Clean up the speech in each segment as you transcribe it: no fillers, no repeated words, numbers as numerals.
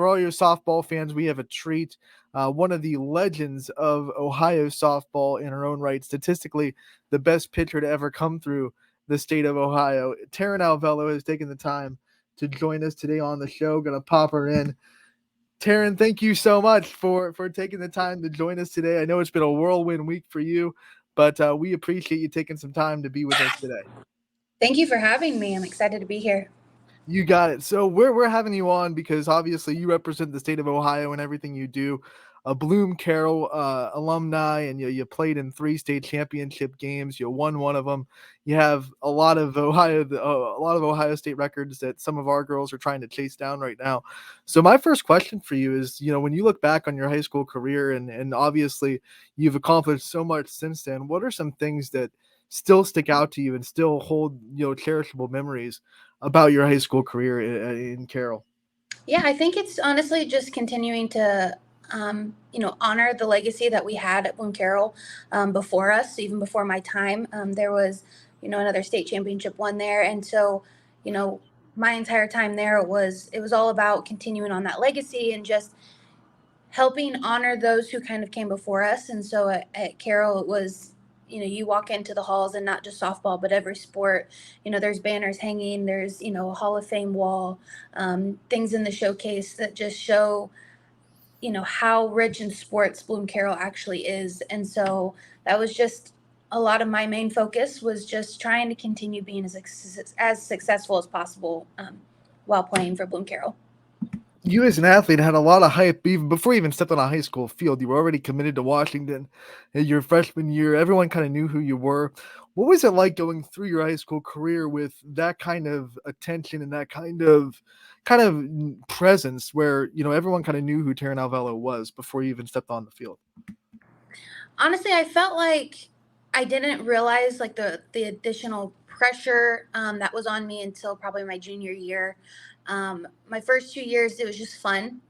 for all your softball fans, we have a treat. One of the legends of Ohio softball in her own right, statistically the best pitcher to ever come through the state of Ohio. Taryn Alvelo has taken the time to join us today on the show. Going to pop her in. Taryn, thank you so much for taking the time to join us today. I know it's been a whirlwind week for you, but we appreciate you taking some time to be with us today. Thank you for having me. I'm excited to be here. You got it. So we're having you on because obviously you represent the state of Ohio and everything you do. A Bloom Carroll alumni, and you played in 3 state championship games. You won one of them. You have a lot of Ohio State records that some of our girls are trying to chase down right now. So my first question for you is, when you look back on your high school career, and obviously you've accomplished so much since then, what are some things that still stick out to you and still hold cherishable memories about your high school career in Carroll? Yeah, I think it's honestly just continuing to, honor the legacy that we had at Bloom Carroll before us, even before my time. There was, another state championship won there. And so, my entire time there, it was all about continuing on that legacy and just helping honor those who kind of came before us. And so at Carroll, it was, you walk into the halls and not just softball, but every sport, there's banners hanging, there's, a Hall of Fame wall, things in the showcase that just show, how rich in sports Bloom Carroll actually is. And so that was just a lot of my main focus, was just trying to continue being as successful as possible while playing for Bloom Carroll. You as an athlete had a lot of hype even before you even stepped on a high school field. You were already committed to Washington. Your freshman year, everyone kind of knew who you were. What was it like going through your high school career with that kind of attention and that kind of presence where, everyone kind of knew who Taryn Alvelo was before you even stepped on the field? Honestly, I felt like I didn't realize like the additional pressure that was on me until probably my junior year. My first 2 years, it was just fun.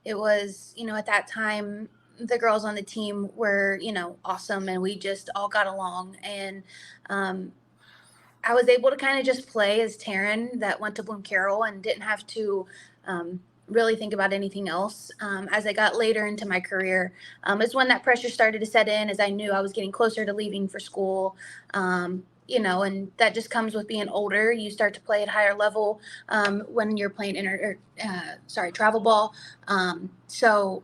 It was, at that time, the girls on the team were, awesome, and we just all got along. And I was able to kind of just play as Taryn that went to Bloom Carroll and didn't have to really think about anything else. As I got later into my career, is when that pressure started to set in, as I knew I was getting closer to leaving for school. And that just comes with being older. You start to play at higher level when you're playing travel ball. So,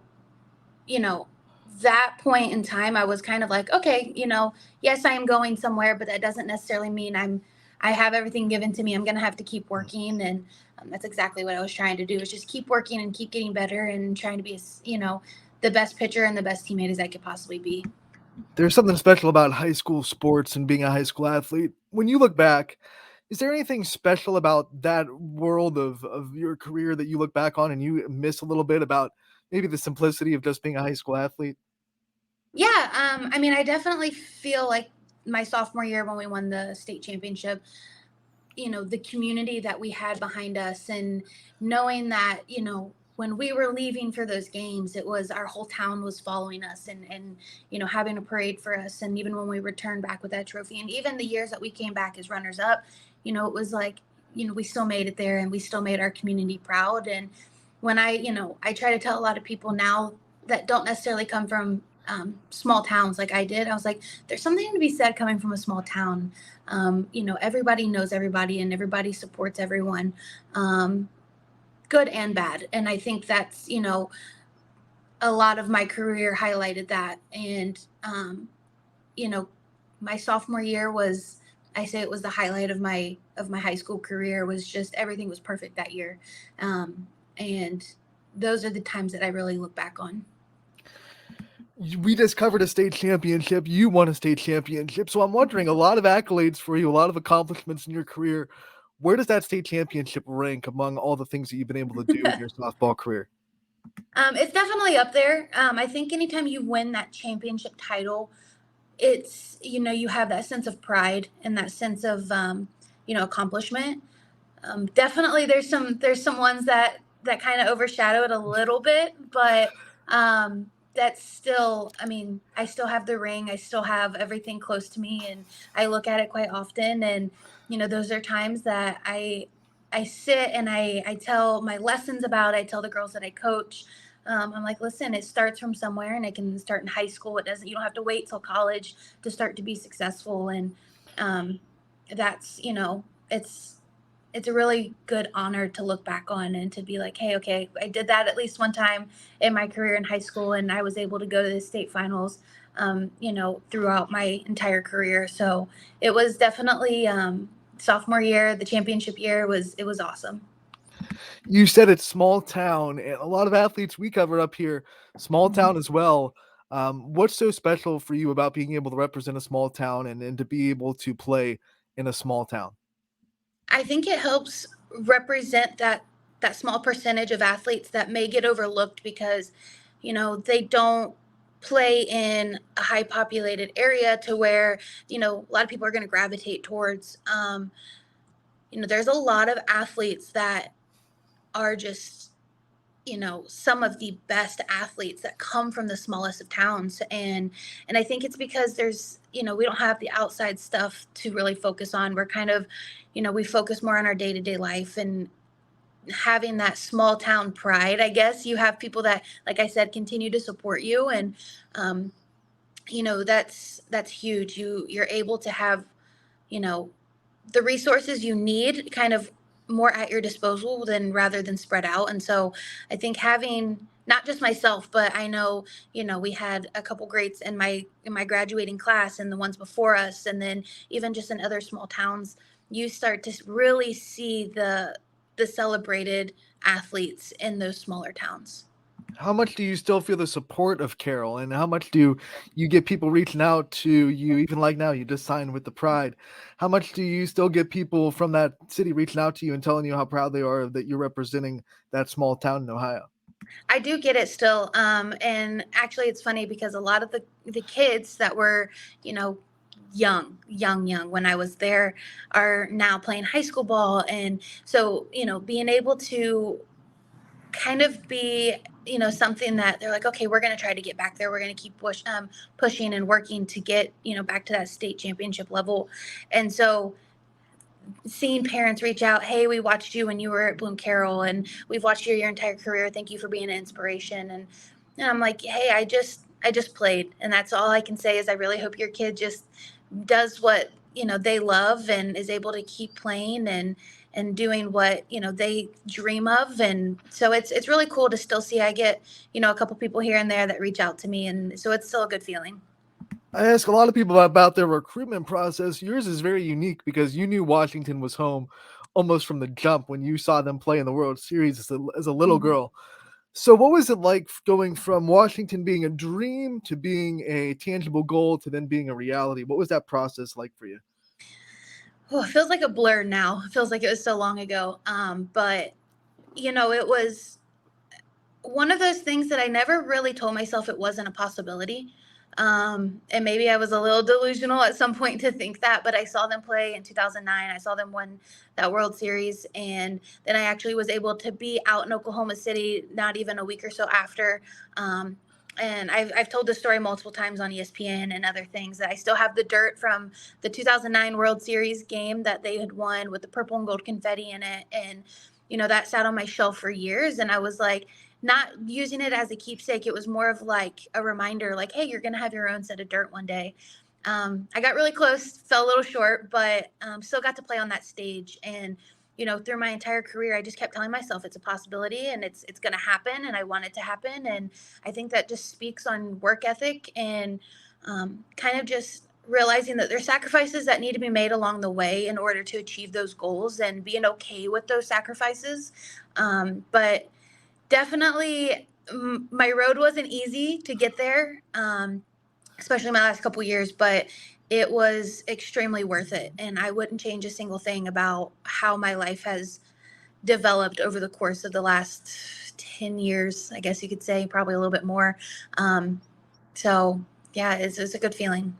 that point in time, I was kind of like, okay, yes, I am going somewhere, but that doesn't necessarily mean I have everything given to me. I'm going to have to keep working. And that's exactly what I was trying to do, is just keep working and keep getting better and trying to be, the best pitcher and the best teammate as I could possibly be. There's something special about high school sports and being a high school athlete. When you look back, is there anything special about that world of your career that you look back on and you miss a little bit about maybe the simplicity of just being a high school athlete? Yeah. I definitely feel like my sophomore year when we won the state championship, the community that we had behind us, and knowing that, when we were leaving for those games, it was our whole town was following us and having a parade for us. And even when we returned back with that trophy, and even the years that we came back as runners up, it was like, we still made it there and we still made our community proud. And when I try to tell a lot of people now that don't necessarily come from small towns like I did, I was like, there's something to be said coming from a small town. Everybody knows everybody and everybody supports everyone, good and bad. And I think that's, a lot of my career highlighted that. And, my sophomore year was, I say it was the highlight of my high school career. Was just, everything was perfect that year. And those are the times that I really look back on. We just covered a state championship. You won a state championship. So I'm wondering, a lot of accolades for you, a lot of accomplishments in your career. Where does that state championship rank among all the things that you've been able to do in your softball career? It's definitely up there. I think anytime you win that championship title, it's, you have that sense of pride and that sense of, accomplishment. Definitely there's some ones that kind of overshadow it a little bit, but that's still, I still have the ring. I still have everything close to me, and I look at it quite often. And, those are times that I I sit and I tell my lessons about it. I tell the girls that I coach. I'm like, listen, it starts from somewhere, and it can start in high school. It doesn't. You don't have to wait till college to start to be successful, and um, that's it's a really good honor to look back on and to be like, hey, okay, I did that at least one time in my career in high school, and I was able to go to the state finals, throughout my entire career. So it was definitely sophomore year, the championship year was awesome. You said it's small town, and a lot of athletes we cover up here, small town as well. What's so special for you about being able to represent a small town and to be able to play in a small town? I think it helps represent that small percentage of athletes that may get overlooked because, they don't play in a high populated area to where, a lot of people are going to gravitate towards. There's a lot of athletes that are just, some of the best athletes that come from the smallest of towns. And I think it's because there's, we don't have the outside stuff to really focus on. We're kind of, we focus more on our day-to-day life, and having that small town pride, I guess. You have people that, like I said, continue to support you, and um, that's huge. You're able to have, you know the resources you need kind of more at your disposal than rather than spread out. And so I think having not just myself, but I know, we had a couple greats in my graduating class, and the ones before us, and then even just in other small towns, you start to really see the celebrated athletes in those smaller towns. How much do you still feel the support of Carol, and how much do you get people reaching out to you? Even like now, you just signed with the Pride. How much do you still get people from that city reaching out to you and telling you how proud they are that you're representing that small town in Ohio? I do get it still. And actually, it's funny because a lot of the kids that were, you know, young when I was there are now playing high school ball. And so, being able to kind of be, something that they're like, okay, we're going to try to get back there. We're going to keep pushing and working to get, back to that state championship level. And so, seeing parents reach out, hey, we watched you when you were at Bloom Carroll, and we've watched you your entire career. Thank you for being an inspiration. And I'm like, hey, I just played, and that's all I can say is I really hope your kid just does what they love and is able to keep playing and doing what they dream of. And so it's really cool to still see I get a couple people here and there that reach out to me, and so it's still a good feeling. I ask a lot of people about their recruitment process. Yours is very unique because you knew Washington was home almost from the jump when you saw them play in the World Series as a little Mhm. girl. So, what was it like going from Washington being a dream to being a tangible goal to then being a reality? What was that process like for you? Oh, it feels like a blur now. It feels like it was so long ago. But it was one of those things that I never really told myself it wasn't a possibility. And maybe I was a little delusional at some point to think that, but I saw them play in 2009. I saw them win that World Series. And then I actually was able to be out in Oklahoma City not even a week or so after. And I've told this story multiple times on ESPN and other things, that I still have the dirt from the 2009 World Series game that they had won with the purple and gold confetti in it. And, that sat on my shelf for years. And I was like, not using it as a keepsake. It was more of like a reminder, like, hey, you're going to have your own set of dirt one day. I got really close, fell a little short, but still got to play on that stage. And, through my entire career, I just kept telling myself it's a possibility, and it's going to happen, and I want it to happen. And I think that just speaks on work ethic, and kind of just realizing that there's sacrifices that need to be made along the way in order to achieve those goals, and being okay with those sacrifices. But definitely, my road wasn't easy to get there, especially my last couple years, but it was extremely worth it. And I wouldn't change a single thing about how my life has developed over the course of the last 10 years, I guess you could say, probably a little bit more. Um, so, yeah, it's a good feeling.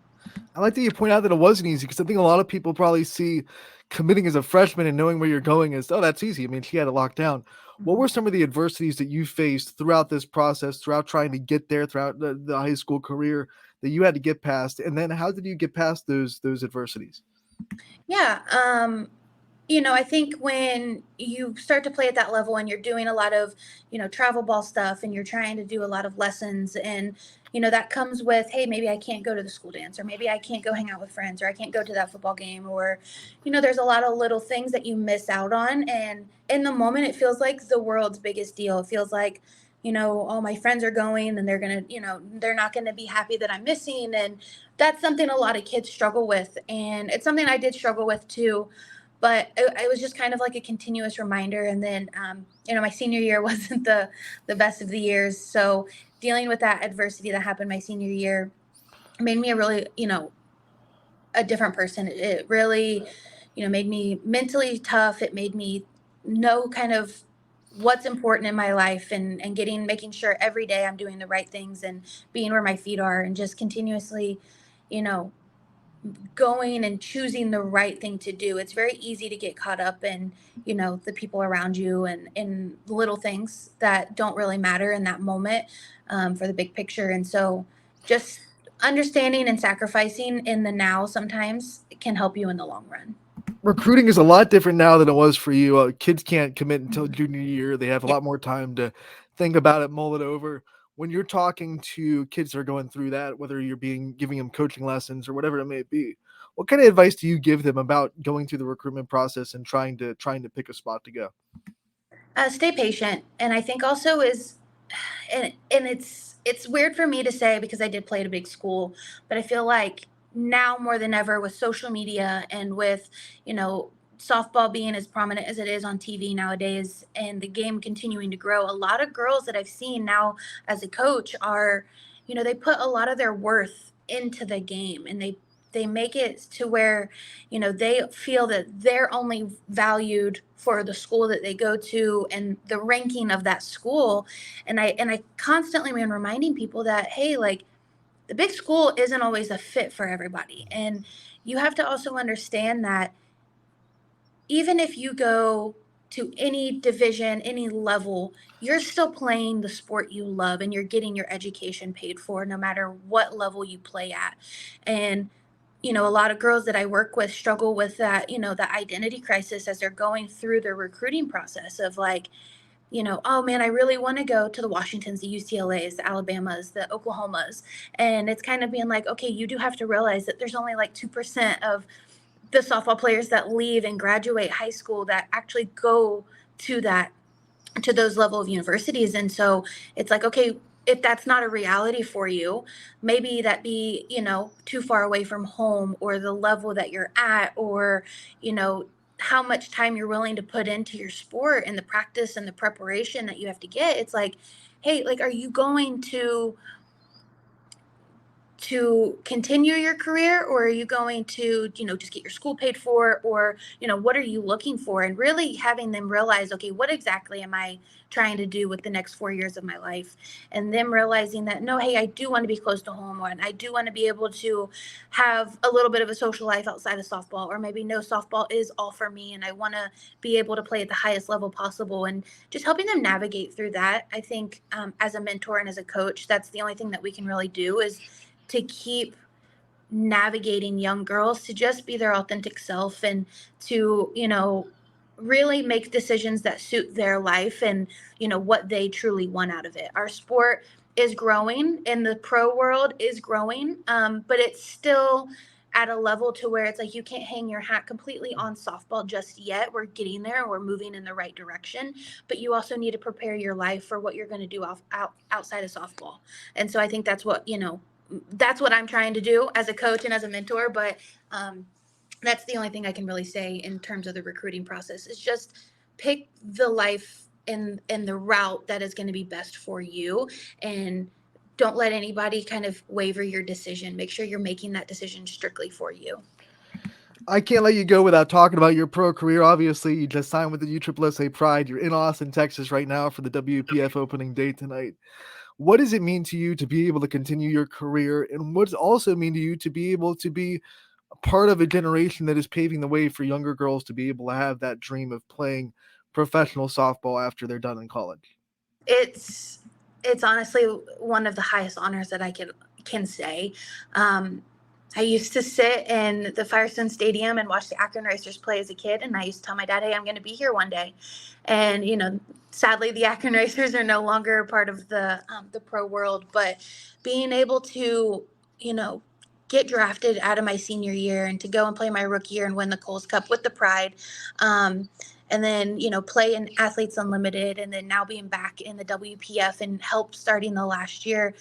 I like that you point out that it wasn't easy because I think a lot of people probably see committing as a freshman and knowing where you're going as, oh, that's easy. I mean, she had it locked down. What were some of the adversities that you faced throughout this process, throughout trying to get there, throughout the high school career that you had to get past? And then how did you get past those adversities? Yeah. I think when you start to play at that level and you're doing a lot of, travel ball stuff and you're trying to do a lot of lessons and, that comes with, hey, maybe I can't go to the school dance or maybe I can't go hang out with friends or I can't go to that football game or, there's a lot of little things that you miss out on. And in the moment, it feels like the world's biggest deal. It feels like, all my friends are going and they're going to, they're not going to be happy that I'm missing. And that's something a lot of kids struggle with. And it's something I did struggle with too, but it was just kind of like a continuous reminder. And then my senior year wasn't the best of the years, so dealing with that adversity that happened my senior year made me a really a different person. It really made me mentally tough. It made me know kind of what's important in my life, and making sure every day I'm doing the right things and being where my feet are and just continuously you know going and choosing the right thing to do. It's very easy to get caught up in, the people around you and in little things that don't really matter in that moment, for the big picture. And so just understanding and sacrificing in the now sometimes can help you in the long run. Recruiting is a lot different now than it was for you. Kids can't commit until junior year. They have a Yeah. lot more time to think about it, mull it over. When you're talking to kids that are going through that, whether you're giving them coaching lessons or whatever it may be, what kind of advice do you give them about going through the recruitment process and trying to pick a spot to go? Stay patient, and I think also is, and it's weird for me to say because I did play at a big school, but I feel like now more than ever with social media and with you know softball being as prominent as it is on TV nowadays and the game continuing to grow, a lot of girls that I've seen now as a coach are, they put a lot of their worth into the game, and they make it to where they feel that they're only valued for the school that they go to and the ranking of that school. And I constantly am reminding people that, hey, like, the big school isn't always a fit for everybody, and you have to also understand that even if you go to any division, any level, you're still playing the sport you love and you're getting your education paid for no matter what level you play at. And a lot of girls that I work with struggle with that, the identity crisis as they're going through their recruiting process of like, oh man, I really want to go to the Washingtons, the UCLAs, the Alabamas, the Oklahomas. And it's kind of being like, okay, you do have to realize that there's only like 2% of the softball players that leave and graduate high school that actually go to that to those level of universities. And so it's like, okay, if that's not a reality for you, maybe that be too far away from home or the level that you're at, or you know how much time you're willing to put into your sport and the practice and the preparation that you have to get. It's like, hey, like, are you going to continue your career, or are you going to just get your school paid for, or what are you looking for? And really having them realize, okay, what exactly am I trying to do with the next 4 years of my life? And them realizing that, no, hey, I do want to be close to home, and I do want to be able to have a little bit of a social life outside of softball, or maybe no, softball is all for me and I want to be able to play at the highest level possible. And just helping them navigate through that, I think, as a mentor and as a coach, that's the only thing that we can really do, is to keep navigating young girls to just be their authentic self and to really make decisions that suit their life and what they truly want out of it. Our sport is growing and the pro world is growing, but it's still at a level to where it's like you can't hang your hat completely on softball just yet. We're getting there, we're moving in the right direction, but you also need to prepare your life for what you're going to do outside of softball. And so I think that's what I'm trying to do as a coach and as a mentor. But that's the only thing I can really say in terms of the recruiting process, is just pick the life and the route that is going to be best for you, and don't let anybody kind of waver your decision. Make sure you're making that decision strictly for you. I can't let you go without talking about your pro career. Obviously, you just signed with the USSSA Pride. You're in Austin, Texas right now for the WPF opening day tonight. What does it mean to you to be able to continue your career? And what does it also mean to you to be able to be a part of a generation that is paving the way for younger girls to be able to have that dream of playing professional softball after they're done in college? It's honestly one of the highest honors that I can say. Um, I used to sit in the Firestone Stadium and watch the Akron Racers play as a kid, and I used to tell my dad, "Hey, I'm going to be here one day." And sadly, the Akron Racers are no longer a part of the pro world. But being able to, you know, get drafted out of my senior year and to go and play my rookie year and win the Coles Cup with the Pride, um, and then play in Athletes Unlimited, and then now being back in the WPF and help starting the last year,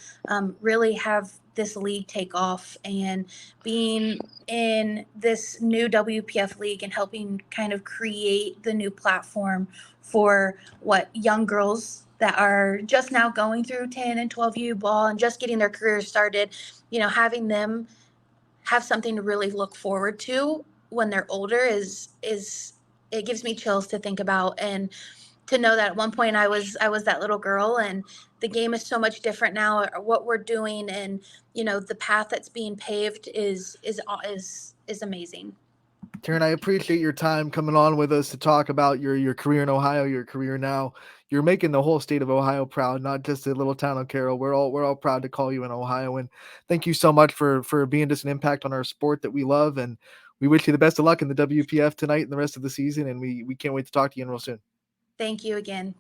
really have this league take off, and being in this new WPF league and helping kind of create the new platform for what young girls that are just now going through 10 and 12U ball and just getting their careers started, having them have something to really look forward to when they're older is it gives me chills to think about, and to know that at one point I was that little girl, and the game is so much different now. What we're doing, and the path that's being paved is amazing. Karen, I appreciate your time coming on with us to talk about your career in Ohio, your career now. You're making the whole state of Ohio proud, not just the little town of Carroll. We're all proud to call you an Ohioan. Thank you so much for being just an impact on our sport that we love, and we wish you the best of luck in the WPF tonight and the rest of the season. And we can't wait to talk to you real soon. Thank you again.